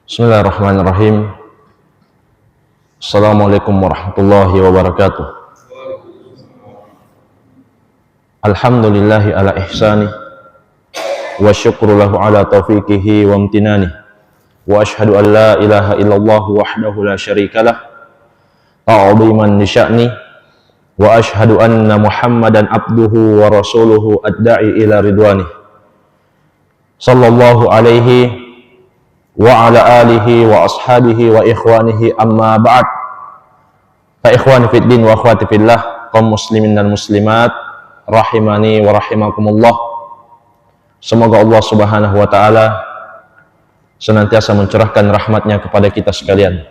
Bismillahirrahmanirrahim. Assalamualaikum warahmatullahi wabarakatuh. Alhamdulillahi ala ihsani wa syukru lahu ala taufiqihi wa amtinani wa ashhadu an la ilaha illallah wahdahu la syarikalah ta'ziman li sya'ni wa ashhadu anna Muhammadan abduhu wa rasuluhu ad-da'i ila ridwani sallallahu alaihi wa ala alihi wa ashabihi wa ikhwanihi amma ba'd. Fa ikhwani fid din wa akhwati fillah, kaum muslimin dan muslimat rahimani wa rahimakumullah. Semoga Allah Subhanahu wa taala senantiasa mencurahkan rahmatnya kepada kita sekalian.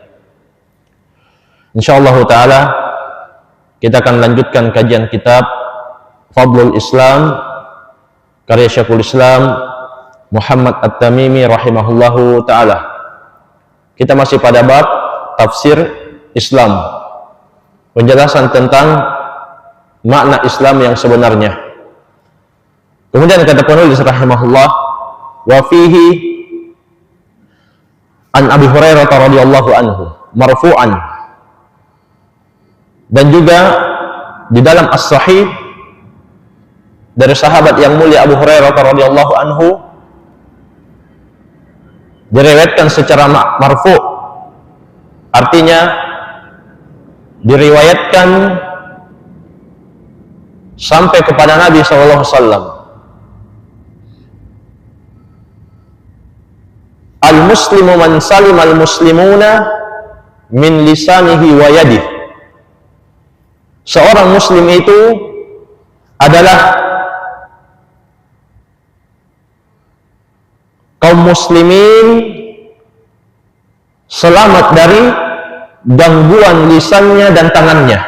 Insyaallah taala kita akan lanjutkan kajian kitab Fadlul Islam karya Syekhul Islam Muhammad At-Tamimi rahimahullahu ta'ala. Kita masih pada bab tafsir Islam, penjelasan tentang makna Islam yang sebenarnya. Kemudian kata penulis rahimahullah, wa fihi an Abi Hurairah radhiyallahu anhu marfu'an, dan juga di dalam as-sahih dari sahabat yang mulia Abu Hurairah radhiyallahu anhu diriwayatkan secara marfu', artinya diriwayatkan sampai kepada Nabi SAW. Al-muslimu man salim al-muslimuna min lisanihi wa yadihi. Seorang muslim itu adalah kaum muslimin selamat dari gangguan lisannya dan tangannya.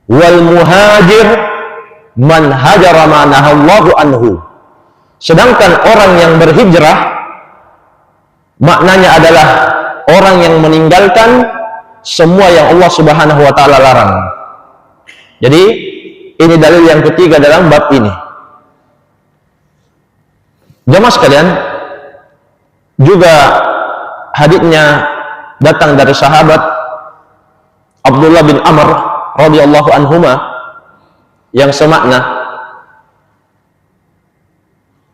Wal muhajir man hajara ma nahallahu anhu. Sedangkan orang yang berhijrah maknanya adalah orang yang meninggalkan semua yang Allah Subhanahu wa taala larang. Jadi ini dalil yang ketiga dalam bab ini. Jamaah sekalian, juga haditsnya datang dari sahabat Abdullah bin Amr radhiyallahu anhuma yang semakna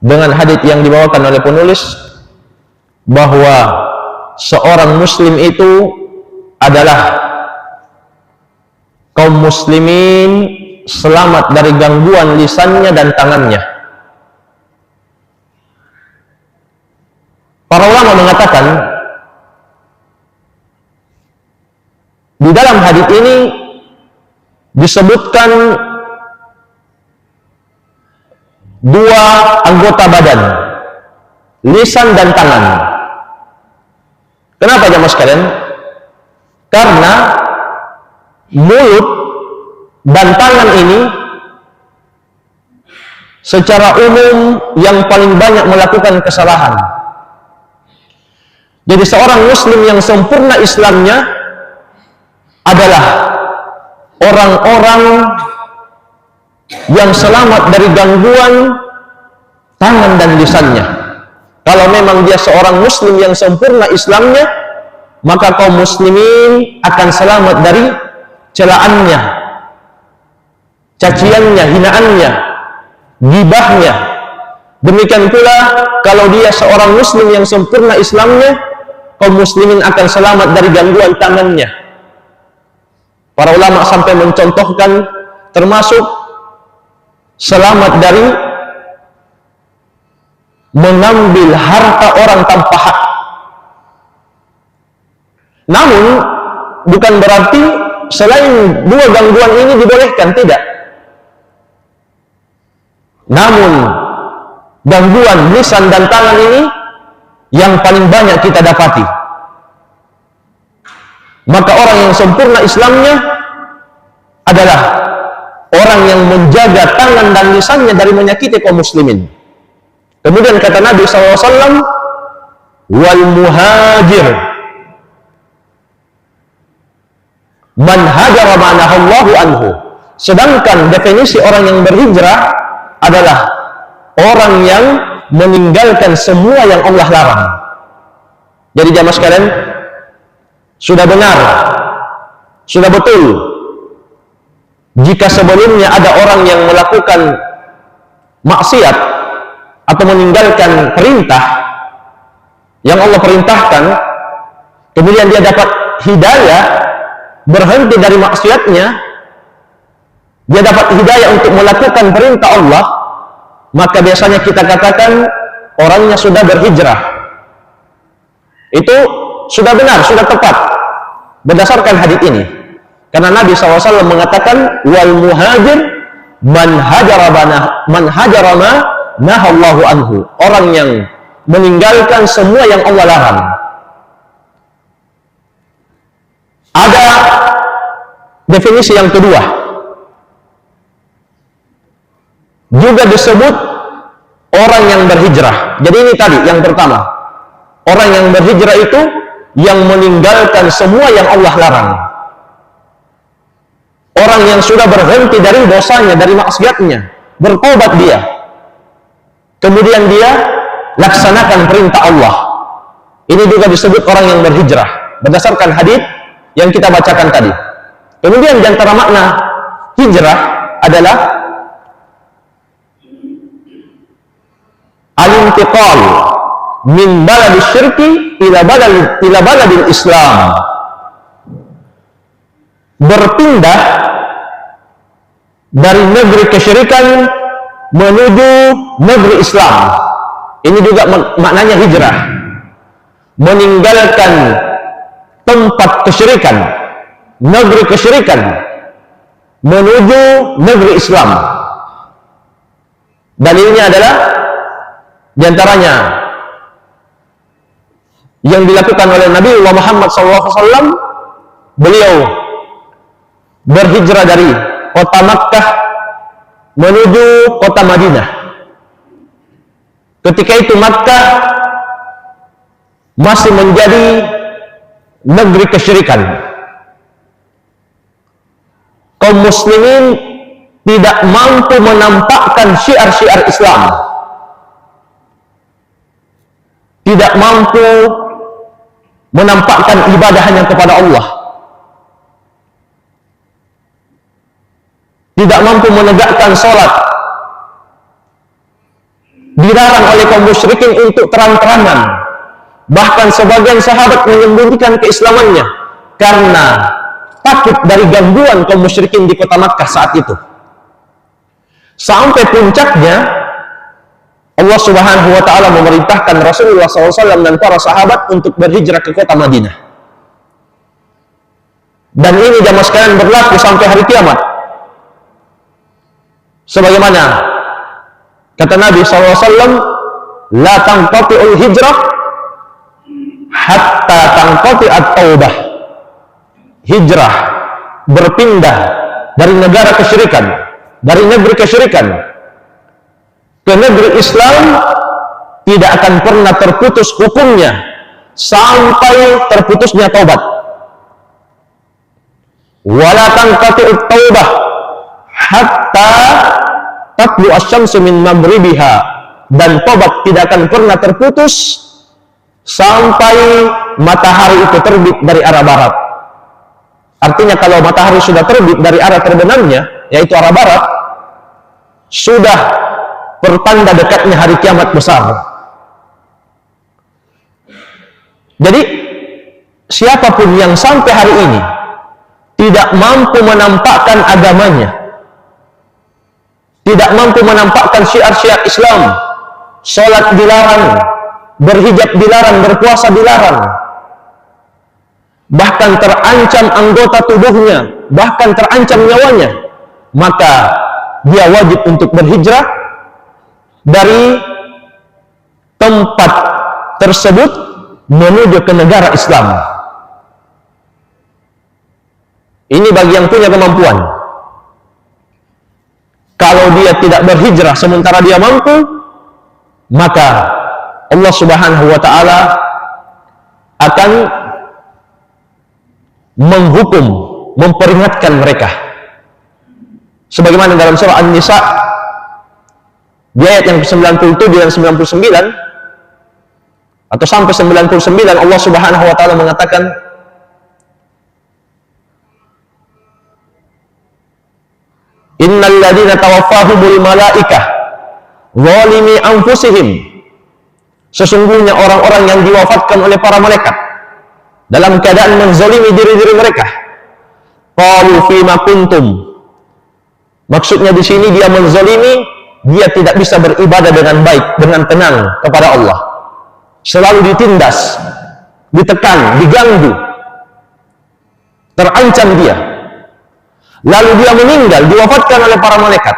dengan hadits yang dibawakan oleh penulis, bahwa seorang muslim itu adalah kaum muslimin selamat dari gangguan lisannya dan tangannya. Para ulama mengatakan di dalam hadits ini disebutkan dua anggota badan, lisan dan tangan. Kenapa jamaah sekalian? Karena mulut dan tangan ini secara umum yang paling banyak melakukan kesalahan. Jadi seorang muslim yang sempurna Islamnya adalah orang-orang yang selamat dari gangguan tangan dan lisannya. Kalau memang dia seorang muslim yang sempurna Islamnya, maka kaum muslimin akan selamat dari celaannya, caciannya, hinaannya, gibahnya. Demikian pula kalau dia seorang muslim yang sempurna Islamnya, kaum muslimin akan selamat dari gangguan tangannya. Para ulama sampai mencontohkan termasuk selamat dari mengambil harta orang tanpa hak. Namun bukan berarti selain dua gangguan ini dibolehkan, tidak. Namun gangguan lisan dan tangan ini yang paling banyak kita dapati. Maka orang yang sempurna Islamnya adalah orang yang menjaga tangan dan lisannya dari menyakiti kaum muslimin. Kemudian kata Nabi SAW, wal muhajir man hajara ma nahallahu anhu. Sedangkan definisi orang yang berhijrah adalah orang yang meninggalkan semua yang Allah larang. Jadi jamaah sekalian, sudah benar, sudah betul jika sebelumnya ada orang yang melakukan maksiat atau meninggalkan perintah yang Allah perintahkan, kemudian dia dapat hidayah berhenti dari maksiatnya, dia dapat hidayah untuk melakukan perintah Allah, maka biasanya kita katakan orangnya sudah berhijrah. Itu sudah benar, sudah tepat berdasarkan hadis ini. Karena Nabi SAW mengatakan, wal muhajir man hajara ma nahallahu anhu. Orang yang meninggalkan semua yang Allah larang. Ada definisi yang kedua, juga disebut orang yang berhijrah. Jadi ini tadi yang pertama, orang yang berhijrah itu yang meninggalkan semua yang Allah larang. Orang yang sudah berhenti dari dosanya, dari maksiatnya, bertobat dia, kemudian dia laksanakan perintah Allah. Ini juga disebut orang yang berhijrah berdasarkan hadis yang kita bacakan tadi. Kemudian di antara makna hijrah adalah al-intiqal min baladil syirki ila baladil Islam. Berpindah dari negeri kesyirikan menuju negeri Islam. Ini juga maknanya hijrah. Meninggalkan tempat kesyirikan, negeri kesyirikan, menuju negeri Islam. Dalilnya adalah diantaranya yang dilakukan oleh Nabi Muhammad SAW. Beliau berhijrah dari kota Makkah menuju kota Madinah. Ketika itu Makkah masih menjadi negeri kesyirikan. Kaum muslimin tidak mampu menampakkan syiar-syiar Islam, tidak mampu menampakkan ibadah hanya kepada Allah, tidak mampu menegakkan sholat, dilarang oleh kaum musyrikin untuk terang-terangan. Bahkan sebagian sahabat menyembunyikan keislamannya karena takut dari gangguan kaum musyrikin di kota Makkah saat itu. Sampai puncaknya Allah Subhanahu wa Ta'ala memerintahkan Rasulullah SAW dan para sahabat untuk berhijrah ke kota Madinah. Dan ini jamaah sekalian berlaku sampai hari kiamat. Sebagaimana kata Nabi SAW, la tanqati'ul hijrah hatta tanqati'at taubah. Hijrah, berpindah dari negara kesyirikan, dari negeri kesyirikan ke negeri Islam, tidak akan pernah terputus hukumnya sampai terputusnya taubat. Wala tanqati'ut taubah hatta tatlu asy-syamsu min maghribiha, dan tobat tidak akan pernah terputus sampai matahari itu terbit dari arah barat. Artinya kalau matahari sudah terbit dari arah terbenamnya, yaitu arah barat, sudah pertanda dekatnya hari kiamat besar. Jadi siapapun yang sampai hari ini tidak mampu menampakkan agamanya, tidak mampu menampakkan syiar-syiar Islam, sholat dilarang, berhijab dilarang, berpuasa dilarang, bahkan terancam anggota tubuhnya, bahkan terancam nyawanya, maka dia wajib untuk berhijrah dari tempat tersebut menuju ke negara Islam. Ini bagi yang punya kemampuan. Kalau dia tidak berhijrah sementara dia mampu, maka Allah Subhanahu wa Ta'ala akan menghukum, memperingatkan mereka. Sebagaimana dalam surah An-Nisa di ayat yang 97 dan 99, atau sampai 99 Allah Subhanahu wa taala mengatakan innal ladzina tawaffahumul malaikah zalimi anfusihim, sesungguhnya orang-orang yang diwafatkan oleh para malaikat dalam keadaan menzalimi diri-diri mereka. Qalu fima kuntum, maksudnya di sini dia menzalimi, dia tidak bisa beribadah dengan baik, dengan tenang kepada Allah. Selalu ditindas, ditekan, diganggu, terancam dia. Lalu dia meninggal, diwafatkan oleh para malaikat.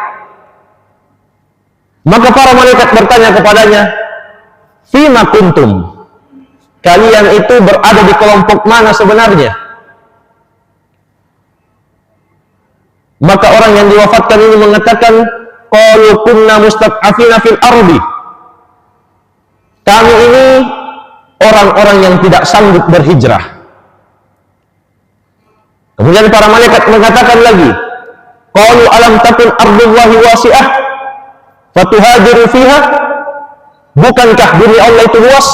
Maka para malaikat bertanya kepadanya, fima kuntum, kalian itu berada di kelompok mana sebenarnya? Maka orang yang diwafatkan ini mengatakan, qalu kunna mustad'afina fil ardi, kami ini orang-orang yang tidak sanggup berhijrah. Kemudian para malaikat mengatakan lagi, qalu alam takun ardullahi wasi'ah fatuhajiru fiha, bukankah bumi Allah itu luas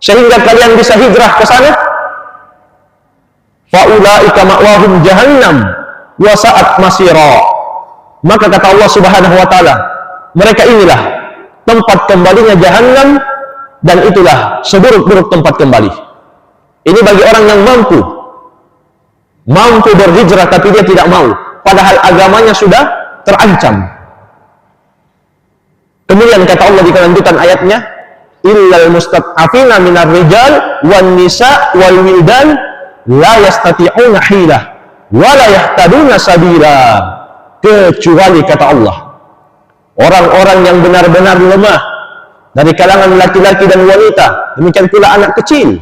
sehingga kalian bisa hijrah ke sana? Faulaika ma'wahum jahannam wa sa'at masira, maka kata Allah Subhanahu wa taala, mereka inilah tempat kembalinya jahannam, dan itulah seburuk-buruk tempat kembali. Ini bagi orang yang mampu berhijrah tapi dia tidak mau, padahal agamanya sudah terancam. Kemudian kata Allah di kelanjutan ayatnya, illal mustad'afina minar rijal wan nisa wal wildan la yastati'una hilah wa la yahtaduna sabila, kecuali kata Allah orang-orang yang benar-benar lemah dari kalangan laki-laki dan wanita, demikian pula anak kecil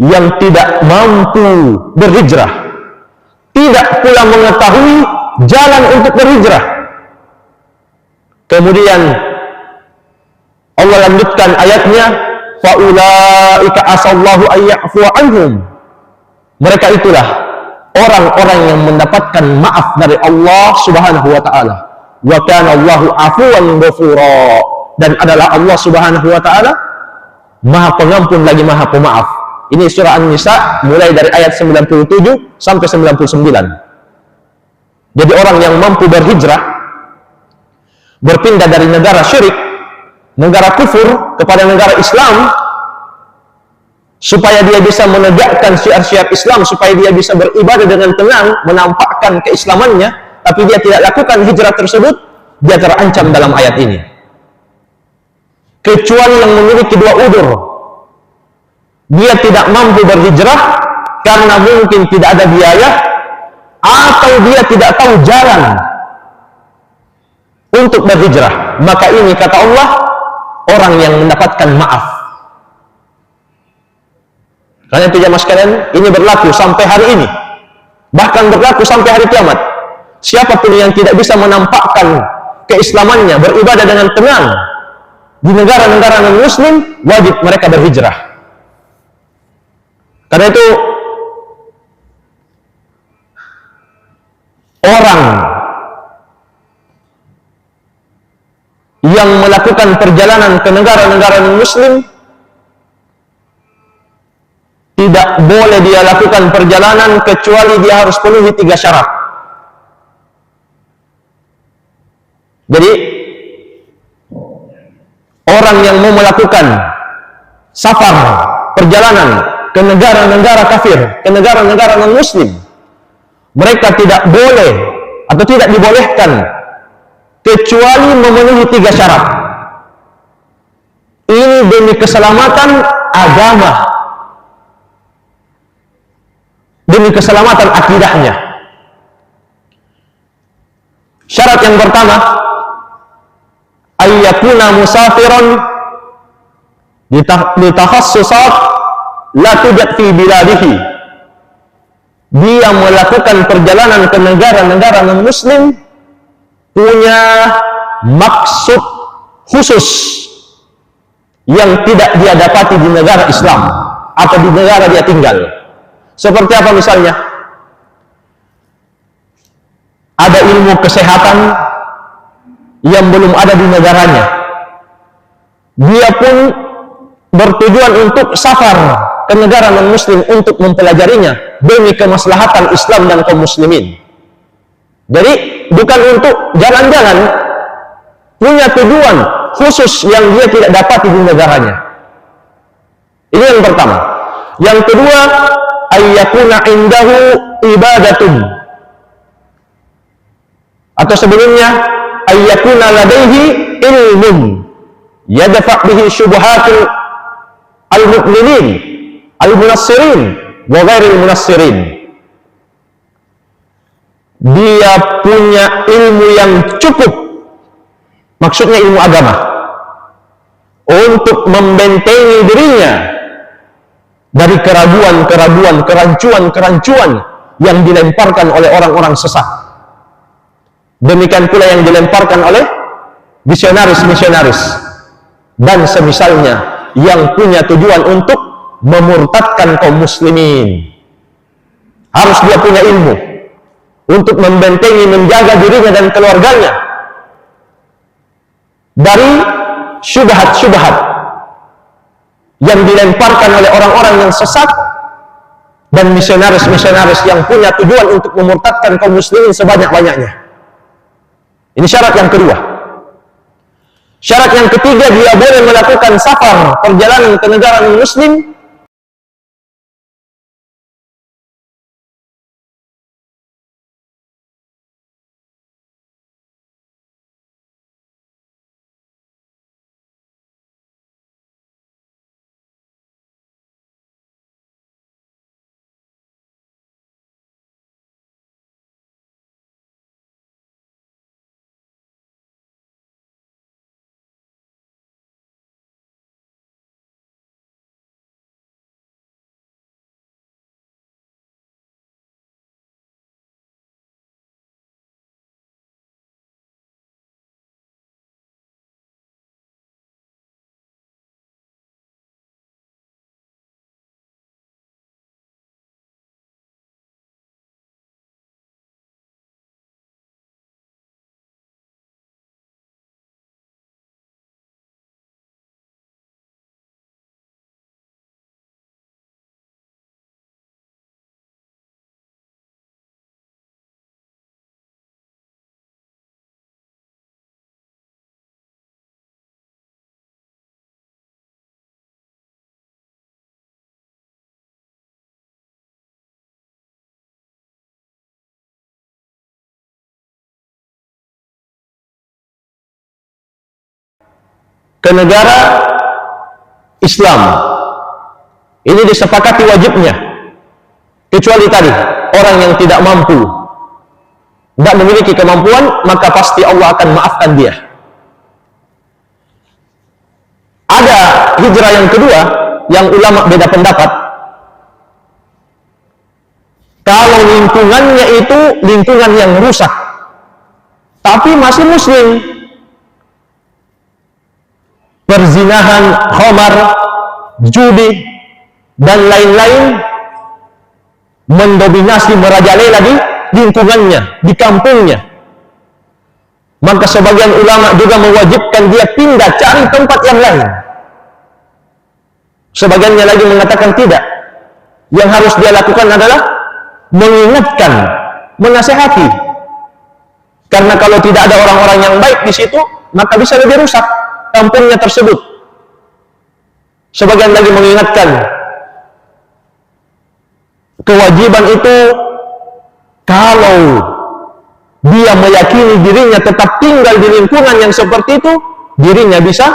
yang tidak mampu berhijrah, tidak pula mengetahui jalan untuk berhijrah. Kemudian Allah lanjutkan ayatnya, faulaika asallahu ayya'fu anhum, mereka itulah orang-orang yang mendapatkan maaf dari Allah Subhanahu wa taala. Wa kana Allahu afuwan ghafura, dan adalah Allah Subhanahu wa taala Maha Pengampun lagi Maha Pemaaf. Ini surah An-Nisa mulai dari ayat 97 sampai 99. Jadi orang yang mampu berhijrah, berpindah dari negara syirik, negara kufur kepada negara Islam, supaya dia bisa menegakkan syiar-syiar Islam, supaya dia bisa beribadah dengan tenang, menampakkan keislamannya, tapi dia tidak lakukan hijrah tersebut, dia terancam dalam ayat ini. Kecuali yang memiliki dua udzur, dia tidak mampu berhijrah karena mungkin tidak ada biaya, atau dia tidak tahu jalan untuk berhijrah, maka ini kata Allah orang yang mendapatkan maaf. Karena itu jamaah sekalian, ini berlaku sampai hari ini, bahkan berlaku sampai hari kiamat. Siapapun yang tidak bisa menampakkan keislamannya, beribadah dengan tenang di negara-negara non-muslim, wajib mereka berhijrah. Karena itu orang yang melakukan perjalanan ke negara-negara non-muslim tidak boleh dia lakukan perjalanan kecuali dia harus penuhi 3 syarat. Jadi orang yang mau melakukan safar, perjalanan ke negara-negara kafir, ke negara-negara non-muslim, mereka tidak boleh atau tidak dibolehkan kecuali memenuhi 3 syarat. Ini demi keselamatan agama, demi keselamatan akidahnya. Syarat yang pertama, ayyakuna musafiran litakhasusat la tujad fi biladihi, dia melakukan perjalanan ke negara-negara non-muslim punya maksud khusus yang tidak dia dapati di negara Islam atau di negara dia tinggal. Seperti apa misalnya? Ada ilmu kesehatan yang belum ada di negaranya, dia pun bertujuan untuk safar ke negara non-muslim untuk mempelajarinya demi kemaslahatan Islam dan kaum muslimin. Jadi bukan untuk jalan-jalan, punya tujuan khusus yang dia tidak dapati di negaranya. Ini yang pertama. Yang kedua, ayyakuna indahu ibadatun, atau sebelumnya ayyakuna ladaihi ilmun yadfa' bihi syubhatul al-mu'minin al-munassirin wa ghairil munassirin. Dia punya ilmu yang cukup, maksudnya ilmu agama, untuk membentengi dirinya dari keraguan-keraguan, kerancuan-kerancuan yang dilemparkan oleh orang-orang sesat. Demikian pula yang dilemparkan oleh misionaris-misionaris dan semisalnya yang punya tujuan untuk memurtadkan kaum muslimin. Harus dia punya ilmu untuk membentengi, menjaga dirinya dan keluarganya dari syubhat-syubhat yang dilemparkan oleh orang-orang yang sesat dan misionaris-misionaris yang punya tujuan untuk memurtadkan kaum muslimin sebanyak-banyaknya. Ini syarat yang kedua. Syarat yang ketiga, dia boleh melakukan safar, perjalanan ke negara non-muslim ke negara Islam, ini disepakati wajibnya, kecuali tadi orang yang tidak mampu, tidak memiliki kemampuan, maka pasti Allah akan maafkan dia. Ada hijrah yang kedua yang ulama beda pendapat. Kalau lingkungannya itu lingkungan yang rusak tapi masih muslim, perzinahan, khamar, judi dan lain-lain mendominasi, merajalela di lingkungannya, di kampungnya, maka sebagian ulama juga mewajibkan dia pindah, cari tempat yang lain. Sebagiannya lagi mengatakan tidak, yang harus dia lakukan adalah mengingatkan, menasihati, karena kalau tidak ada orang-orang yang baik di situ, maka bisa lebih rusak kampungnya tersebut. Sebagian lagi mengingatkan kewajiban itu, kalau dia meyakini dirinya tetap tinggal di lingkungan yang seperti itu, dirinya bisa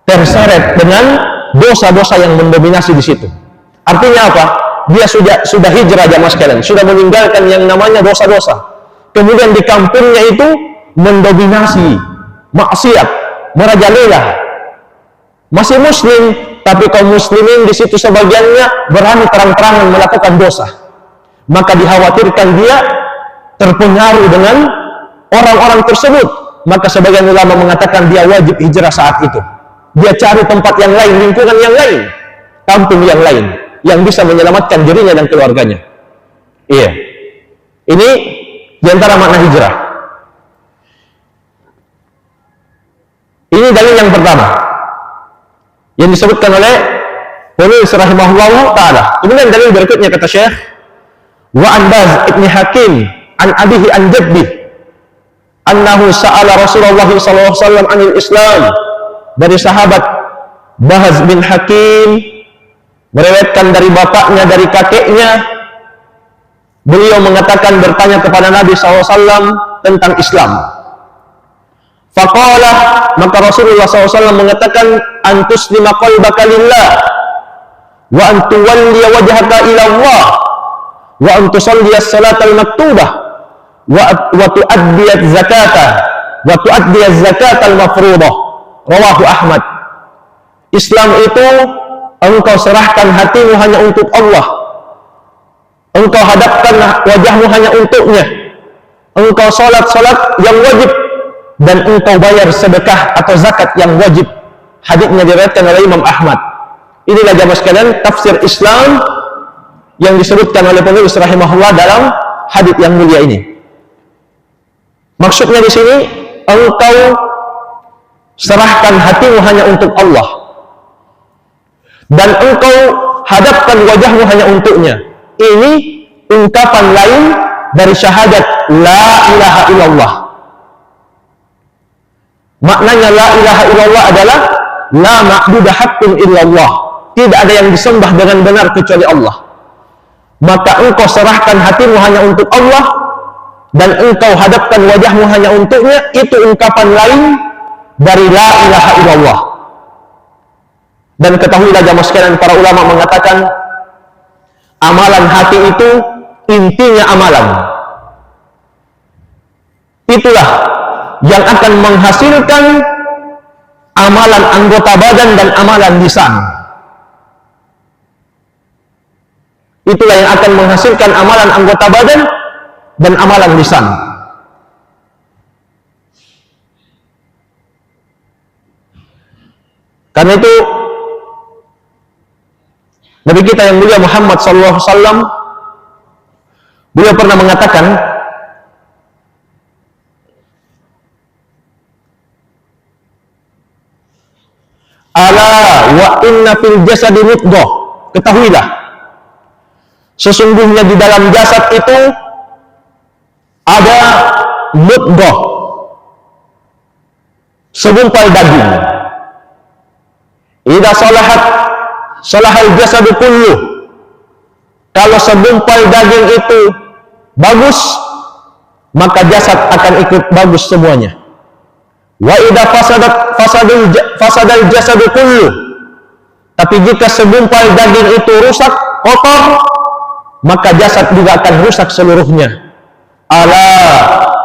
terseret dengan dosa-dosa yang mendominasi di situ. Artinya apa? Dia sudah hijrah, jamaah sekalian, sudah meninggalkan yang namanya dosa-dosa. Kemudian di kampungnya itu mendominasi maksiat, merajalela. Masih muslim, tapi kaum muslimin di situ sebagiannya berani terang-terangan melakukan dosa. Maka dikhawatirkan dia terpengaruh dengan orang-orang tersebut. Maka sebagian ulama mengatakan dia wajib hijrah saat itu. Dia cari tempat yang lain, lingkungan yang lain, kampung yang lain, yang bisa menyelamatkan dirinya dan keluarganya. Iya. Ini diantara makna hijrah. Ini dalil yang pertama. yang disebutkan oleh penulis rahimahullah taala. Kemudian dalil berikutnya kata Syekh, wa an Baz ibn Hakim an abihi an jaddi annahu sa'ala Rasulullah sallallahu alaihi wasallam anil Islam. Dari sahabat Baz bin Hakim meriwayatkan dari bapaknya, dari kakeknya, beliau mengatakan bertanya kepada Nabi SAW tentang Islam. Faqala, maka Rasulullah SAW mengatakan, antuslima qalbaka lillah wa antuwalliya wajhaka ila Allah wa antusalliya salatal maktubah wa tu'addiyaz zakata wa tu'addiyaz zakatal mafruḍah. Rawahu Ahmad. Islam itu engkau serahkan hatimu hanya untuk Allah, engkau hadapkan wajahmu hanya untuknya, engkau salat yang wajib, dan engkau bayar sedekah atau zakat yang wajib. Hadisnya diriwayatkan oleh Imam Ahmad. Inilah jamaah sekalian tafsir Islam yang disebutkan oleh penulis rahimahullah dalam hadis yang mulia ini. Maksudnya di sini, engkau serahkan hatimu hanya untuk Allah, dan engkau hadapkan wajahmu hanya untuknya. Ini ungkapan lain dari syahadat la ilaha illallah. Maknanya la ilaha illallah adalah la ma'budu haqqun illallah, tidak ada yang disembah dengan benar kecuali Allah. Maka engkau serahkan hatimu hanya untuk Allah dan engkau hadapkan wajahmu hanya untuknya. Itu ungkapan lain dari la ilaha illallah. Dan ketahuilah jamaah sekalian, para ulama mengatakan amalan hati itu intinya amalan. Itulah yang akan menghasilkan amalan anggota badan dan amalan lisan. Itulah yang akan menghasilkan amalan anggota badan dan amalan lisan. Karena itu Nabi kita yang mulia Muhammad sallallahu alaihi wasallam, beliau pernah mengatakan, ala wa inna fil jasadi mudghah, ketahuilah sesungguhnya di dalam jasad itu ada mudghah, segumpal daging. Idza salahat salahal jasadu kulluh, kalau segumpal daging itu bagus, maka jasad akan ikut bagus semuanya. Wa idza fasadal jasadu kulluh, tapi jika segumpal daging itu rusak, kotor, maka jasad juga akan rusak seluruhnya. Ala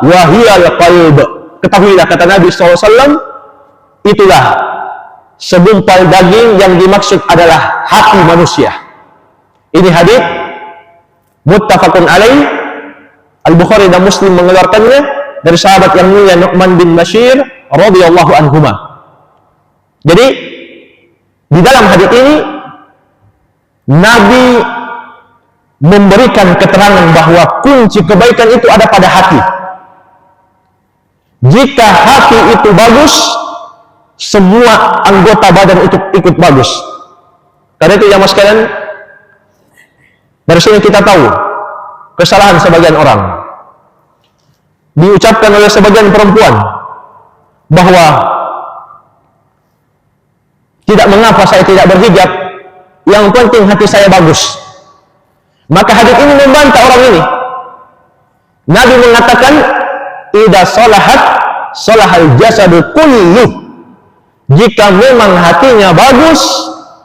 wahiyal qalb, ketahuilah kata Nabi SAW, itulah segumpal daging yang dimaksud adalah hati manusia. Ini hadis muttafaqun alaih, Al-Bukhari dan Muslim mengeluarkannya dari sahabat yang mulia Nu'man bin Bashir radhiyallahu anhuma. Jadi di dalam hadis ini Nabi memberikan keterangan bahwa kunci kebaikan itu ada pada hati. Jika hati itu bagus, semua anggota badan itu ikut bagus. Karena itu ya mas sekalian, dari sini kita tahu kesalahan sebagian orang. Diucapkan oleh sebagian perempuan bahwa tidak mengapa saya tidak berhijab, yang penting hati saya bagus. Maka hadis ini membantah orang ini. Nabi mengatakan, idza salahat salahal jasadu kulluh. Jika memang hatinya bagus,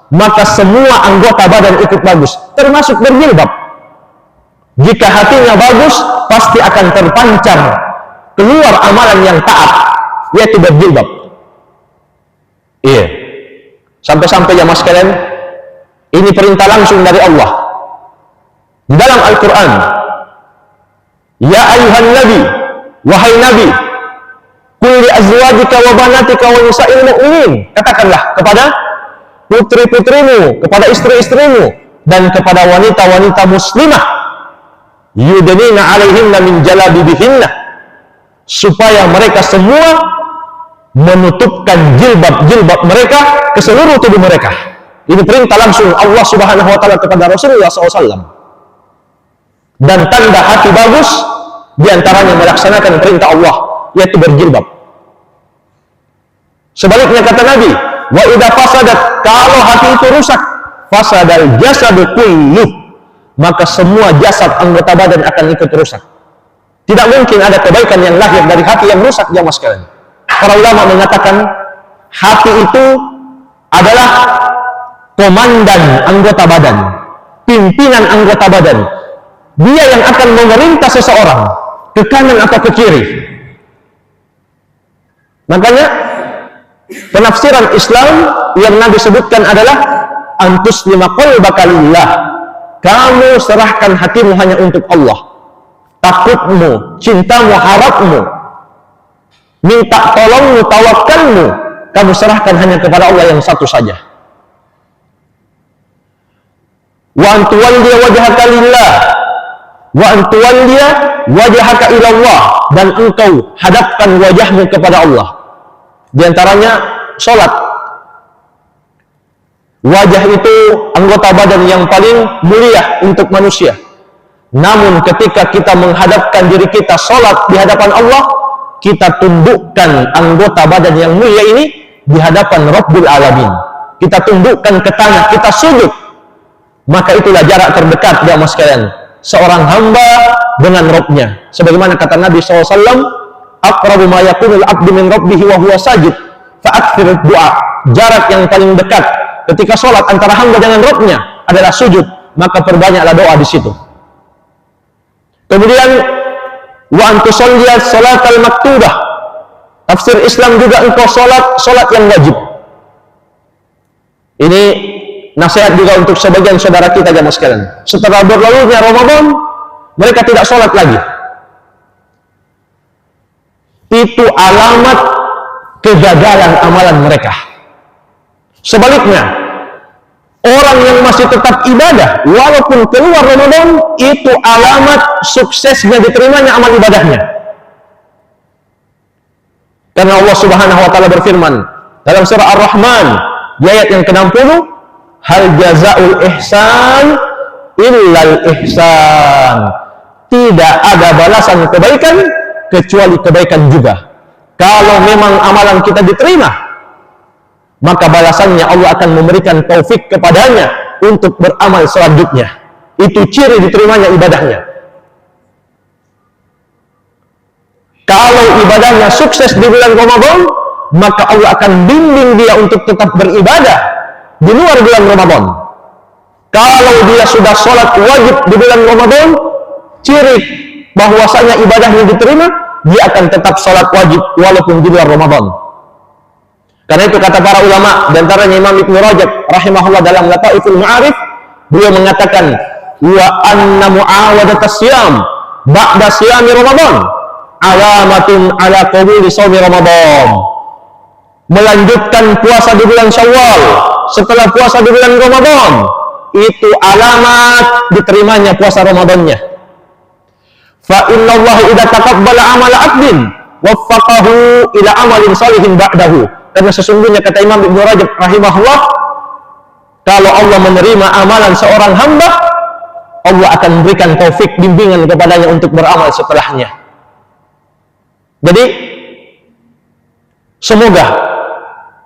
maka semua anggota badan ikut bagus, termasuk berjilbab. Jika hatinya bagus, pasti akan terpancar keluar amalan yang taat, yaitu berjilbab. Iya. Sampai-sampai ya mas sekalian, ini perintah langsung dari Allah. Di dalam Al-Quran, ya ayuhan nabi, wahai nabi, kulli azwajika wa banatika wa nisa'il mu'minin, katakanlah kepada putri-putrimu, kepada istri-istrimu, dan kepada wanita-wanita muslimah, yudnina alaihinna min jalabibihinna, supaya mereka semua menutupkan jilbab-jilbab mereka ke seluruh tubuh mereka. Ini perintah langsung Allah Subhanahu wa taala kepada Rasulullah SAW. Dan tanda hati bagus diantaranya melaksanakan perintah Allah, yaitu berjilbab. Sebaliknya kata Nabi, wa idza fasadat, kalau hati itu rusak, fasadal jasadu kulluh, maka semua jasad anggota badan akan ikut rusak. Tidak mungkin ada kebaikan yang lahir dari hati yang rusak, jamaah sekalian. Para ulama mengatakan hati itu adalah komandan anggota badan, pimpinan anggota badan. Dia yang akan memerintah seseorang ke kanan atau ke kiri. Makanya penafsiran Islam yang Nabi sebutkan adalah antuslima qalbaka lillah. Kamu serahkan hatimu hanya untuk Allah. Takutmu, cintamu, harapmu, minta tolongmu, tawakalmu, kamu serahkan hanya kepada Allah yang satu saja. Wa antuwalliya wajhaka lillah, wa antuwalliya wajhaka ilallah, dan engkau hadapkan wajahmu kepada Allah. Di antaranya sholat. Wajah itu anggota badan yang paling mulia untuk manusia. Namun ketika kita menghadapkan diri kita sholat di hadapan Allah, kita tundukkan anggota badan yang mulia ini di hadapan Rabbul Alamin. Kita tundukkan ke tanah, kita sujud. Maka itulah jarak terdekat, jamaah sekalian, seorang hamba dengan Rabbnya. Sebagaimana kata Nabi SAW, aqrabu ma yakunul abdu min rabbihi wa huwa sajid fa'akthir du'a. Jarak yang paling dekat ketika sholat antara hamba dengan Rabbnya adalah sujud, maka perbanyaklah doa di situ. Kemudian wa antusalliya salatal maktubah. Tafsir Islam juga engkau salat yang wajib. Ini nasihat juga untuk sebagian saudara kita jamaah sekalian. Setelah berlalunya Ramadan, mereka tidak salat lagi. Itu alamat kegagalan amalan mereka. Sebaliknya, orang yang masih tetap ibadah walaupun keluar Ramadan, itu alamat suksesnya diterimanya amal ibadahnya. Karena Allah Subhanahu wa taala berfirman dalam surah Ar-Rahman di ayat yang ke-60, hal jazaul ihsan illal ihsan. Tidak ada balasan kebaikan kecuali kebaikan juga. Kalau memang amalan kita diterima, maka balasannya Allah akan memberikan taufik kepadanya untuk beramal selanjutnya. Itu ciri diterimanya ibadahnya. Kalau ibadahnya sukses di bulan Ramadan, maka Allah akan bimbing dia untuk tetap beribadah di luar bulan Ramadan. Kalau dia sudah sholat wajib di bulan Ramadan, ciri bahwasanya ibadahnya diterima, dia akan tetap sholat wajib walaupun di luar Ramadan. Karena itu kata para ulama, di antaranya Imam Ibnu Rajab rahimahullah dalam Lataiful Ma'arif, beliau mengatakan wa anna mu'awadatas siyam ba'da siyami Ramadan alamatun ala qabuli shaumi Ramadan. Melanjutkan puasa di bulan Syawal setelah puasa di bulan Ramadan, itu alamat diterimanya puasa Ramadannya. Fa innallaha idza taqabbala amala 'abdin waffaqahu ila amalin salihin ba'dahu. Karena sesungguhnya kata Imam Ibnu Rajab rahimahullah, kalau Allah menerima amalan seorang hamba, Allah akan memberikan taufik bimbingan kepadanya untuk beramal setelahnya. Jadi semoga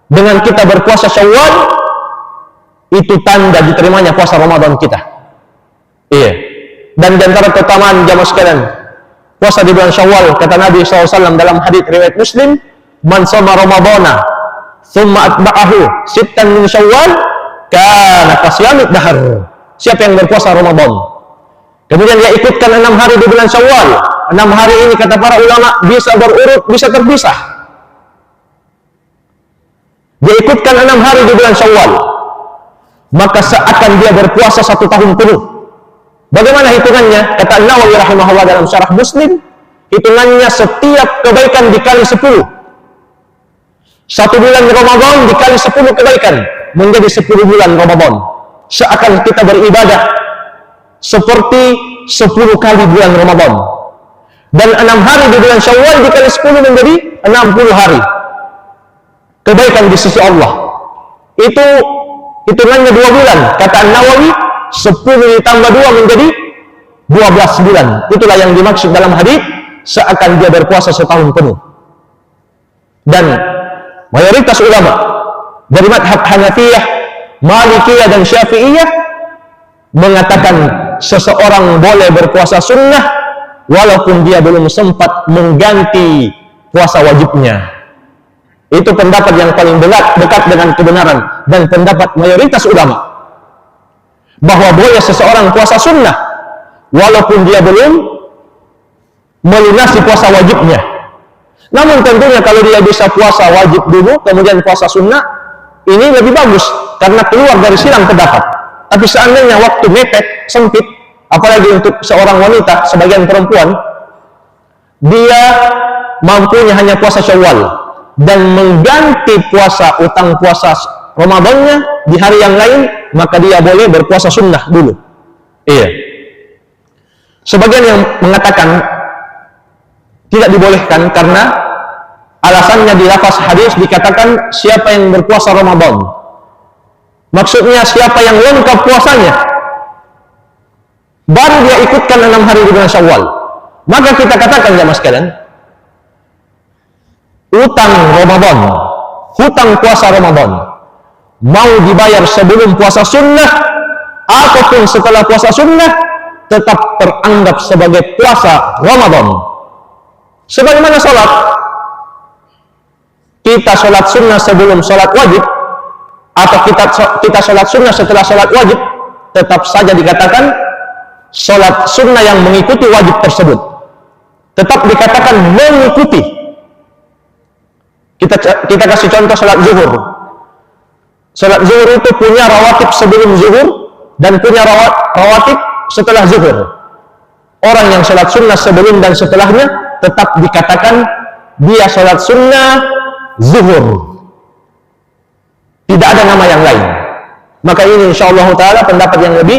dengan kita berpuasa Syawal itu tanda diterimanya puasa Ramadan kita. Iya. Dan di antara keutamaan jamaah sekalian, puasa di bulan Syawal, kata Nabi SAW dalam hadits riwayat Muslim, man shoma Ramadana thumma atba'ahu sittan min Syawal kana kasyamid dahar. Siapa yang berpuasa Ramadan, kemudian dia ikutkan 6 hari di bulan Syawal, 6 hari ini kata para ulama bisa berurut, bisa terpisah. Dia ikutkan 6 hari di bulan Syawal, maka seakan dia berpuasa 1 tahun penuh. Bagaimana hitungannya? Kata Nawawi rahimahullah dalam syarah Muslim, hitungannya setiap kebaikan dikali 10. 1 bulan Ramadan dikali 10 kebaikan menjadi 10 bulan Ramadan. Seakan kita beribadah seperti 10 kali bulan Ramadan. Dan 6 hari di bulan Syawal dikali 10 menjadi 60 hari. kebaikan di sisi Allah. Itu hitungannya 2 bulan. Kata An-Nawawi, 10 ditambah 2 menjadi 12 bulan. Itulah yang dimaksud dalam hadis, seakan dia berpuasa setahun penuh. Dan mayoritas ulama dari madhab Hanafiyah, Malikiyah dan Syafi'iyah mengatakan seseorang boleh berpuasa sunnah walaupun dia belum sempat mengganti puasa wajibnya. Itu pendapat yang paling dekat dengan kebenaran dan pendapat mayoritas ulama, bahwa boleh seseorang puasa sunnah walaupun dia belum melunasi puasa wajibnya. Namun tentunya kalau dia bisa puasa wajib dulu kemudian puasa sunnah, ini lebih bagus karena keluar dari silang pendapat. Tapi seandainya waktu mepet, sempit, apalagi untuk seorang wanita, sebagian perempuan, dia mampunya hanya puasa Syawal dan mengganti utang puasa Ramadannya di hari yang lain, maka dia boleh berpuasa sunnah dulu. Iya. Sebagian yang mengatakan tidak dibolehkan karena alasannya di lafaz hadis dikatakan siapa yang berpuasa Ramadan. Maksudnya siapa yang lengkap puasanya, baru dia ikutkan 6 hari di bulan Syawal. Maka kita katakan ya mas kalian, utang Ramadan, hutang puasa Ramadan, mau dibayar sebelum puasa sunnah ataupun setelah puasa sunnah, tetap teranggap sebagai puasa Ramadan. Sebagaimana sholat, kita sholat sunnah sebelum sholat wajib, atau kita sholat sunnah setelah sholat wajib, tetap saja dikatakan sholat sunnah yang mengikuti wajib tersebut. Tetap dikatakan mengikuti. Kita kasih contoh sholat zuhur. Sholat zuhur itu punya rawatib sebelum zuhur dan punya rawatib setelah zuhur. Orang yang sholat sunnah sebelum dan setelahnya tetap dikatakan dia sholat sunnah zuhur. Tidak ada nama yang lain. Maka ini insyaallah ta'ala pendapat yang lebih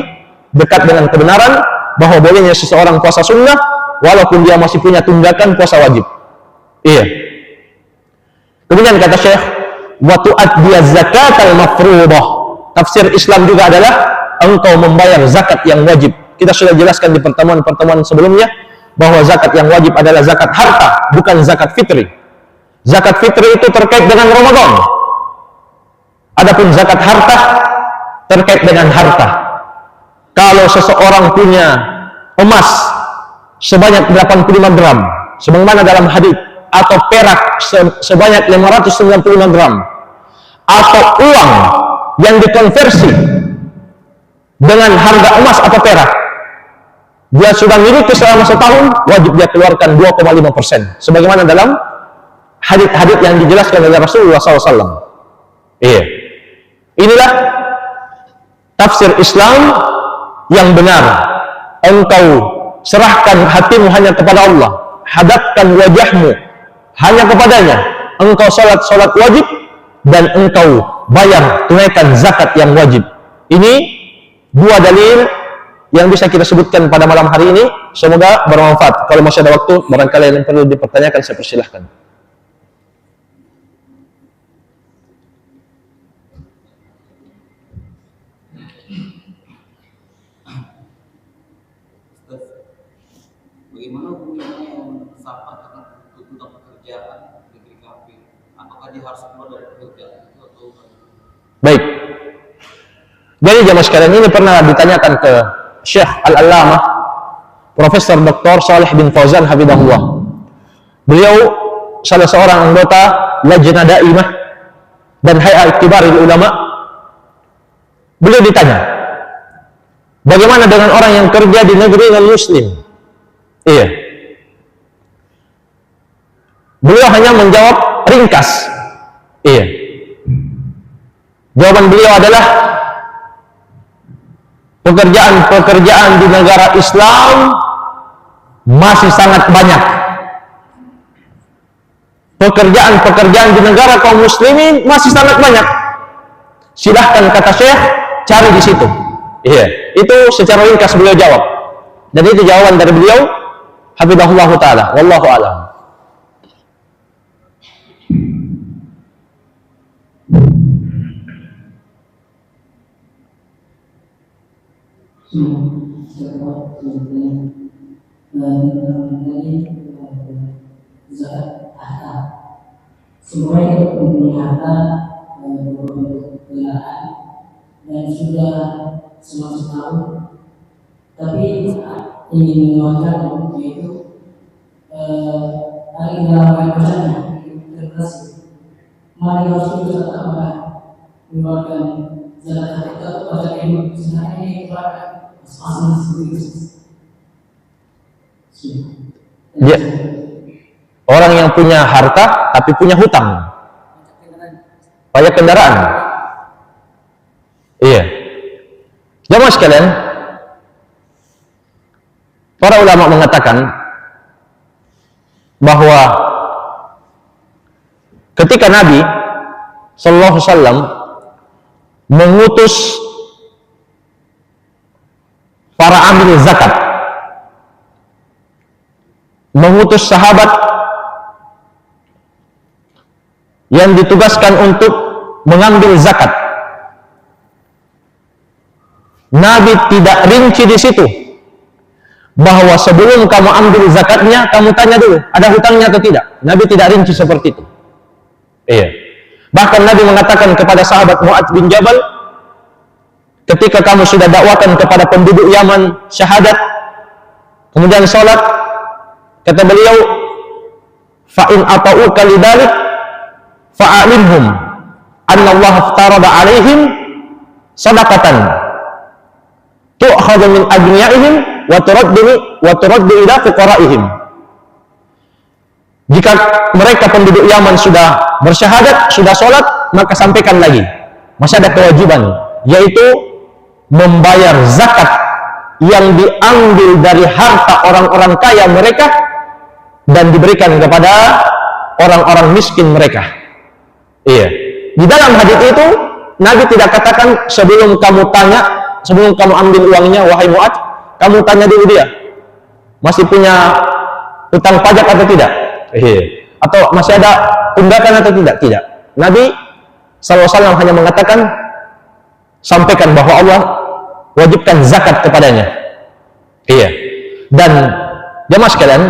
dekat dengan kebenaran, bahwa bolehnya seseorang puasa sunnah walaupun dia masih punya tunggakan puasa wajib. Iya. Kemudian kata Syekh, wa tu'addiya zakatal mafruḍah. Tafsir Islam juga adalah engkau membayar zakat yang wajib. Kita sudah jelaskan di pertemuan-pertemuan sebelumnya bahwa zakat yang wajib adalah zakat harta, bukan zakat fitri. Zakat fitri itu terkait dengan Ramadan. Adapun zakat harta terkait dengan harta. Kalau seseorang punya emas sebanyak 85 gram, sebagaimana dalam hadis, atau perak sebanyak 595 gram, atau uang yang dikonversi dengan harga emas atau perak, dia sudah miliki selama setahun, wajib dia keluarkan 2,5%. Sebagaimana dalam hadis-hadis yang dijelaskan oleh Rasulullah SAW. Iya. Inilah tafsir Islam yang benar. Engkau serahkan hatimu hanya kepada Allah, hadapkan wajahmu hanya kepadanya. Engkau salat wajib dan engkau bayar, tunaikan zakat yang wajib. Ini 2 dalil yang bisa kita sebutkan pada malam hari ini. Semoga bermanfaat. Kalau masih ada waktu, barangkali yang perlu dipertanyakan, saya persilahkan. Bagaimana hukumnya yang sahabat akan tuntutan pekerjaan negeri kafir? Apakah dia harus keluar dari pekerjaan itu atau? Baik. Jadi jamaah sekalian, ini pernah ditanyakan ke Syekh Al-Allamah Profesor Dr. Shalih bin Fauzan hafizahullah. Beliau salah seorang anggota Lajnah Daimah dan Hay'at Kibarul Ulama. Beliau ditanya, bagaimana dengan orang yang kerja di negeri non-muslim? Iya. Beliau hanya menjawab ringkas. Iya. Jawaban beliau adalah pekerjaan-pekerjaan di negara Islam masih sangat banyak. Pekerjaan-pekerjaan di negara kaum muslimin masih sangat banyak. Silahkan, kata Syekh, cari di situ. Iya. Itu secara ringkas beliau jawab. Dan itu jawaban dari beliau, hafizahullah ta'ala, wallahu a'lam. zakat harta. Semua itu mempunyai harta kendaraan dan sudah selama setahun, tapi ingin mengeluarkan yaitu hari dalam macamnya interpretasi. Mari harus kita apakah mengeluarkan zakat itu atau pada hidup sebenarnya ini keluarkan asal seperti itu. Ya. Orang yang punya harta tapi punya hutang, pajak kendaraan. Iya. Jamaah sekalian, para ulama mengatakan bahwa ketika Nabi Sallallahu Alaihi Wasallam mengutus para amil zakat, mengutus sahabat yang ditugaskan untuk mengambil zakat, Nabi tidak rinci di situ bahwa sebelum kamu ambil zakatnya kamu tanya dulu ada hutangnya atau tidak. Nabi tidak rinci seperti itu. Iya. Bahkan Nabi mengatakan kepada sahabat Mu'adz bin Jabal, ketika kamu sudah dakwakan kepada penduduk Yaman syahadat kemudian sholat, kata beliau, fa'in ata'uka lidalik fa'alimhum anna Allah aftarada alaihim sadaqatan tu'khadhu min agniyaihim wa turaddu ila fuqaraihim. Jika mereka penduduk Yaman sudah bersyahadat, sudah sholat, maka sampaikan lagi masih ada kewajiban, yaitu membayar zakat yang diambil dari harta orang-orang kaya mereka dan diberikan kepada orang-orang miskin mereka. Iya. Di dalam hadis itu Nabi tidak katakan sebelum kamu tanya, sebelum kamu ambil uangnya, wahai Mu'adz, kamu tanya dulu dia masih punya hutang pajak atau tidak, atau masih ada tunggakan atau tidak. Tidak. Nabi SAW hanya mengatakan sampaikan bahwa Allah wajibkan zakat kepadanya. Iya. Dan jamaah sekalian,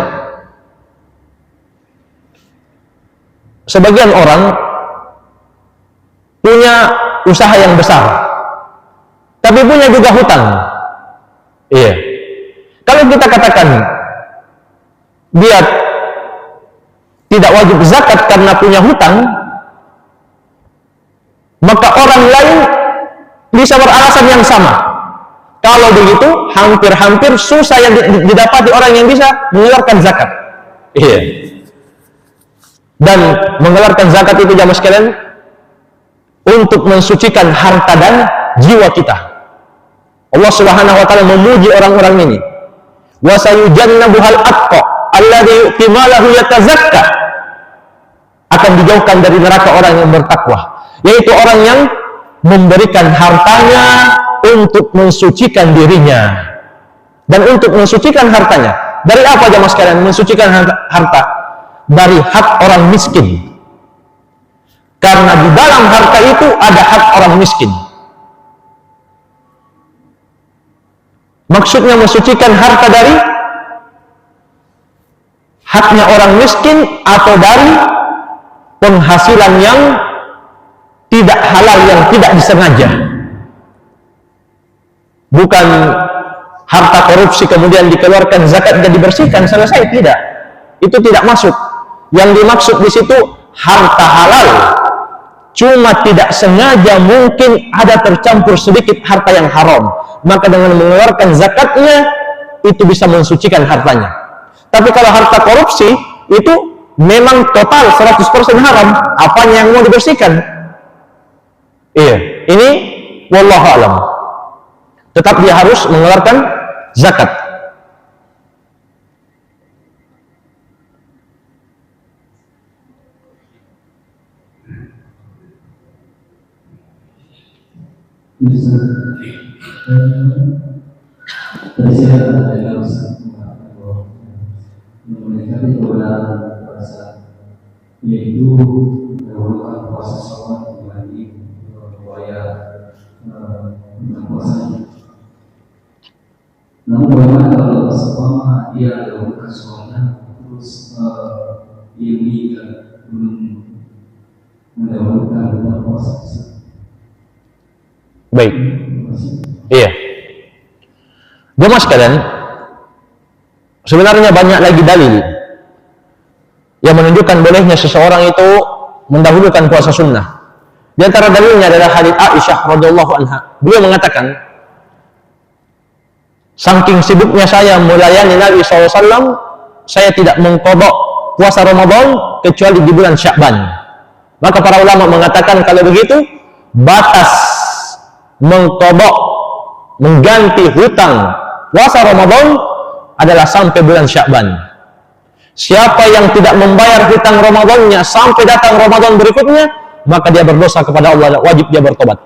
sebagian orang punya usaha yang besar, tapi punya juga hutang. Iya. Kalau kita katakan dia tidak wajib zakat karena punya hutang, maka orang lain bisa beralasan yang sama. Kalau begitu, hampir-hampir susah yang didapati orang yang bisa mengeluarkan zakat. Iya. Dan mengeluarkan zakat itu jamaah sekalian untuk mensucikan harta dan jiwa kita. Allah Subhanahu wa taala memuji orang-orang ini. Wa sayujannabuhal atqa alladzi yu'ti malahu yatazakka. Akan dijauhkan dari neraka orang yang bertakwa, yaitu orang yang memberikan hartanya untuk mensucikan dirinya. Dan untuk mensucikan hartanya dari apa jamaah sekalian? Mensucikan harta dari hak orang miskin. Karena di dalam harta itu ada hak orang miskin. Maksudnya mensucikan harta dari haknya orang miskin atau dari penghasilan yang tidak halal, yang tidak disengaja. Bukan harta korupsi kemudian dikeluarkan zakat dan dibersihkan, selesai, tidak. Itu tidak masuk. Yang dimaksud di situ harta halal, cuma tidak sengaja mungkin ada tercampur sedikit harta yang haram, maka dengan mengeluarkan zakatnya itu bisa mensucikan hartanya. Tapi kalau harta korupsi itu memang total 100% haram, apanya yang mau dibersihkan? Iya, ini wallahu alam. Tetap dia harus mengeluarkan zakat. Tadi saya ada mendekati kebenaran bahasa, yaitu mendahulukan puasa sholat dibanding upaya puasa. Namun bagaimana kalau seumpama dia melakukan sholat terus dia meninggal belum mendahulukan bulan puasa? Baik. Iya. Jemaah sekalian, sebenarnya banyak lagi dalil yang menunjukkan bolehnya seseorang itu mendahulukan puasa sunnah. Di antara dalilnya adalah hadits Aisyah radhiyallahu anha. Beliau mengatakan, saking sibuknya saya melayani Nabi SAW, saya tidak mengqadha puasa Ramadan kecuali di bulan Sya'ban. Maka para ulama mengatakan kalau begitu, batas mengqadha, mengganti hutang puasa Ramadan adalah sampai bulan Sya'ban. Siapa yang tidak membayar hutang Ramadannya sampai datang Ramadan berikutnya, maka dia berdosa kepada Allah, wajib dia bertobat.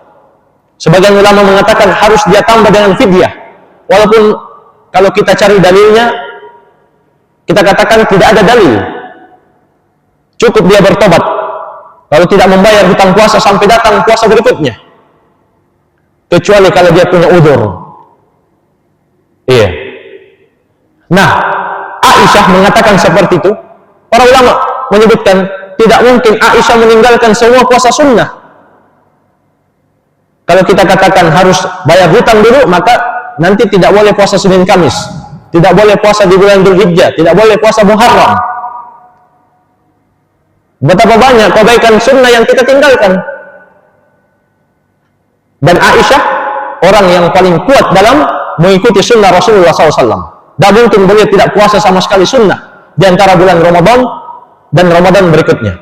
Sebagian ulama mengatakan harus dia tambah dengan fidyah. Walaupun kalau kita cari dalilnya, kita katakan tidak ada dalil. Cukup dia bertobat kalau tidak membayar hutang puasa sampai datang puasa berikutnya. Kecuali kalau dia punya udzur. Iya. Nah, Aisyah mengatakan seperti itu. Para ulama menyebutkan tidak mungkin Aisyah meninggalkan semua puasa sunnah. Kalau kita katakan harus bayar hutang dulu, maka nanti tidak boleh puasa Senin Kamis, tidak boleh puasa di bulan Dzulhijjah, tidak boleh puasa Muharram. Betapa banyak kebaikan sunnah yang kita tinggalkan. Dan Aisyah orang yang paling kuat dalam mengikuti sunnah Rasulullah SAW. Dan mungkin beliau tidak puasa sama sekali sunnah di antara bulan Ramadan dan Ramadan berikutnya.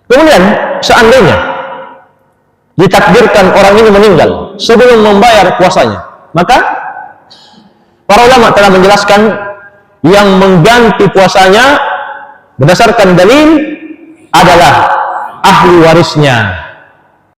Kemudian seandainya ditakdirkan orang ini meninggal sebelum membayar puasanya, maka para ulama telah menjelaskan yang mengganti puasanya berdasarkan dalil adalah ahli warisnya.